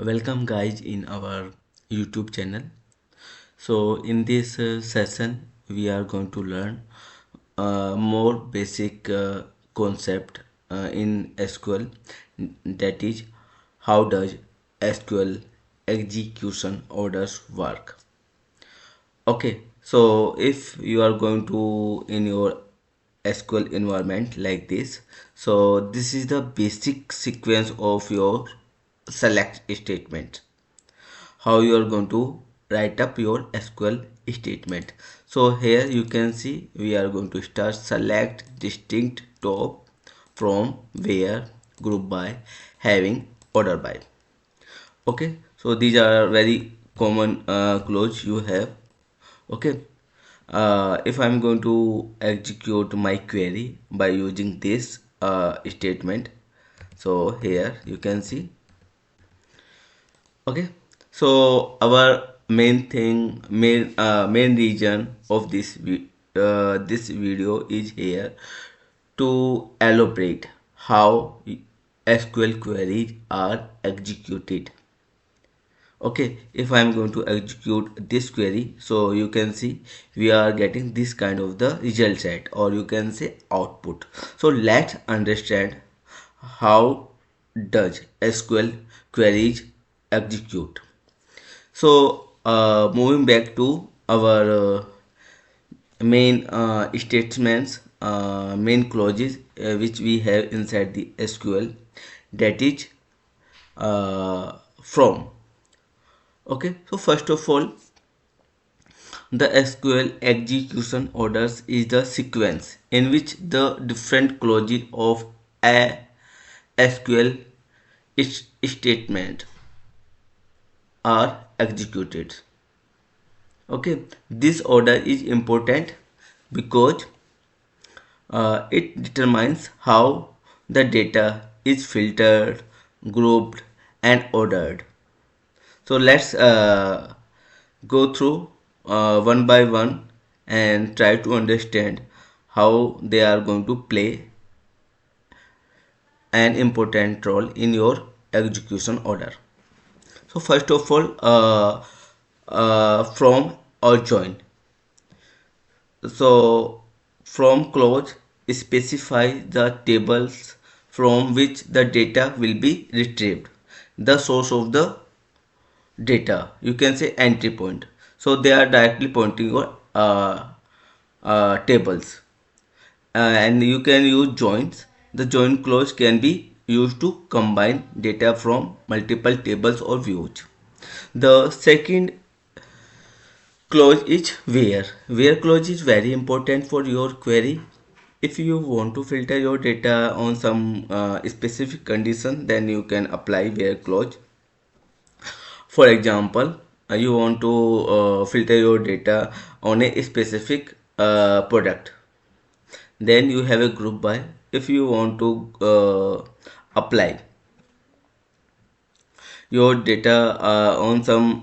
Welcome guys in our YouTube channel. So in this session we are going to learn more basic concept in SQL, that is how does SQL execution orders work. Okay, so if you are going to in your SQL environment like this, so this is the basic sequence of your select statement, how you are going to write up your SQL statement. So here you can see we are going to start select distinct top from where group by having order by. Okay, so these are very common clause you have. Okay, if I'm going to execute my query by using this statement, so here you can see. Okay, so our main region of this video is here to elaborate how SQL queries are executed. Okay, if I'm going to execute this query, so you can see we are getting this kind of the result set, or you can say output. So let's understand how does SQL queries execute. So moving back to our main statements, main clauses which we have inside the SQL, that is from. Okay, so first of all, the SQL execution orders is the sequence in which the different clauses of a SQL statement are executed. Okay, this order is important because it determines how the data is filtered, grouped, and ordered. So let's go through one by one and try to understand how they are going to play an important role in your execution order. So first of all, from or join. So from clause specify the tables from which the data will be retrieved, the source of the data, you can say entry point. So they are directly pointing your tables, and you can use joins. The join clause can be used to combine data from multiple tables or views. The second clause is where clause is very important for your query. If you want to filter your data on some specific condition, then you can apply where clause. For example, you want to filter your data on a specific product, then you have a group by. If you want to apply your data on some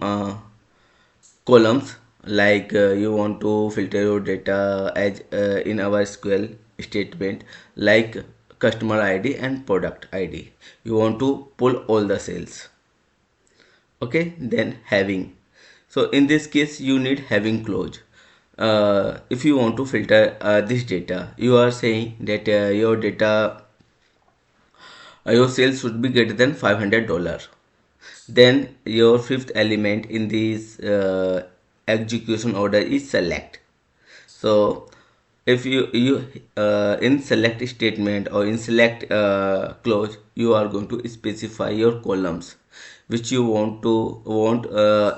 columns, like you want to filter your data as in our SQL statement, like customer ID and product ID, you want to pull all the cells. Okay, then having. So in this case you need having clause. If you want to filter this data, you are saying that your data, your sales should be greater than $500. Then your fifth element in this execution order is select. So if you in select statement or in select clause, you are going to specify your columns which you want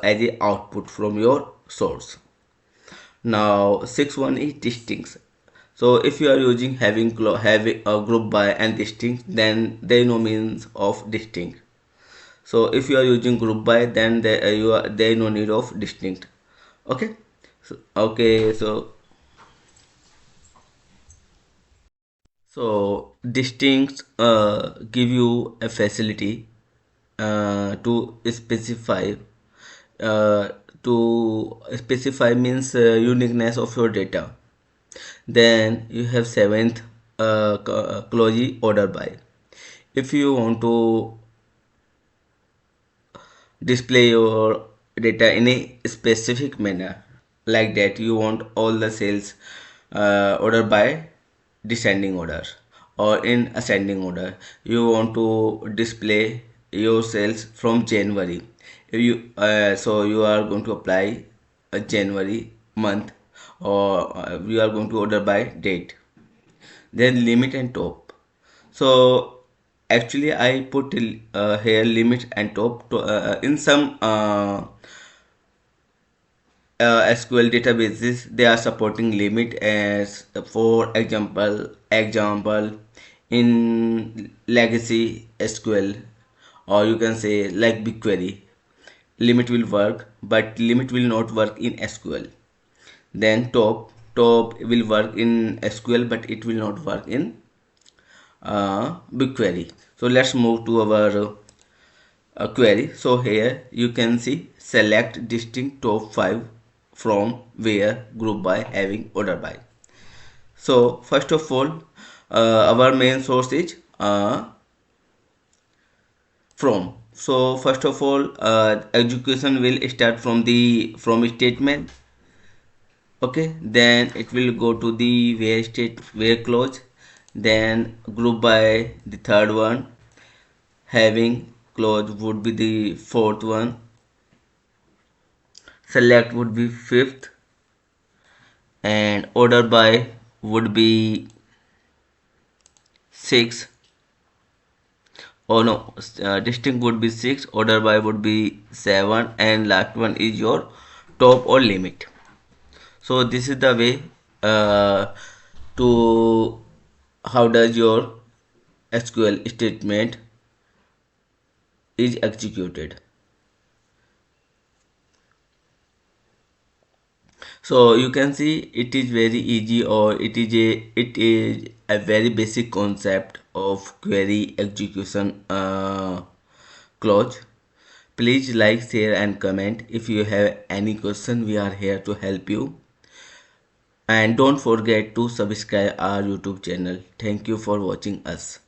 as a output from your source. Now sixth one is distinct. So if you are using having a group by and distinct, then there is no means of distinct. So if you are using group by, then there is no need of distinct. Okay, so distinct give you a facility to specify. uh, to specify means uniqueness of your data. Then you have seventh clause order by. If you want to display your data in a specific manner. Like that, you want all the sales order by descending order or in ascending order. You want to display your sales from January. If you so you are going to apply a January month, or you are going to order by date. Then limit and top. So actually I put here limit and top to, in some SQL databases. They are supporting limit. As for example in legacy SQL, or you can say like BigQuery, limit will work, but limit will not work in SQL. Then top will work in SQL, but it will not work in BigQuery. So let's move to our query. So here you can see select distinct top 5 from where group by having order by. So first of all, our main source is from. So first of all, execution will start from the from statement. Okay, then it will go to the where clause, then group by the third one, having clause would be the fourth one, select would be fifth, and order by would be six. Oh no, distinct would be 6, order by would be 7, and last one is your top or limit. So this is the way to how does your SQL statement is executed. So you can see it is very easy, or it is a very basic concept of query execution clause. Please like, share and comment. If you have any question, we are here to help you. And don't forget to subscribe our YouTube channel. Thank you for watching us.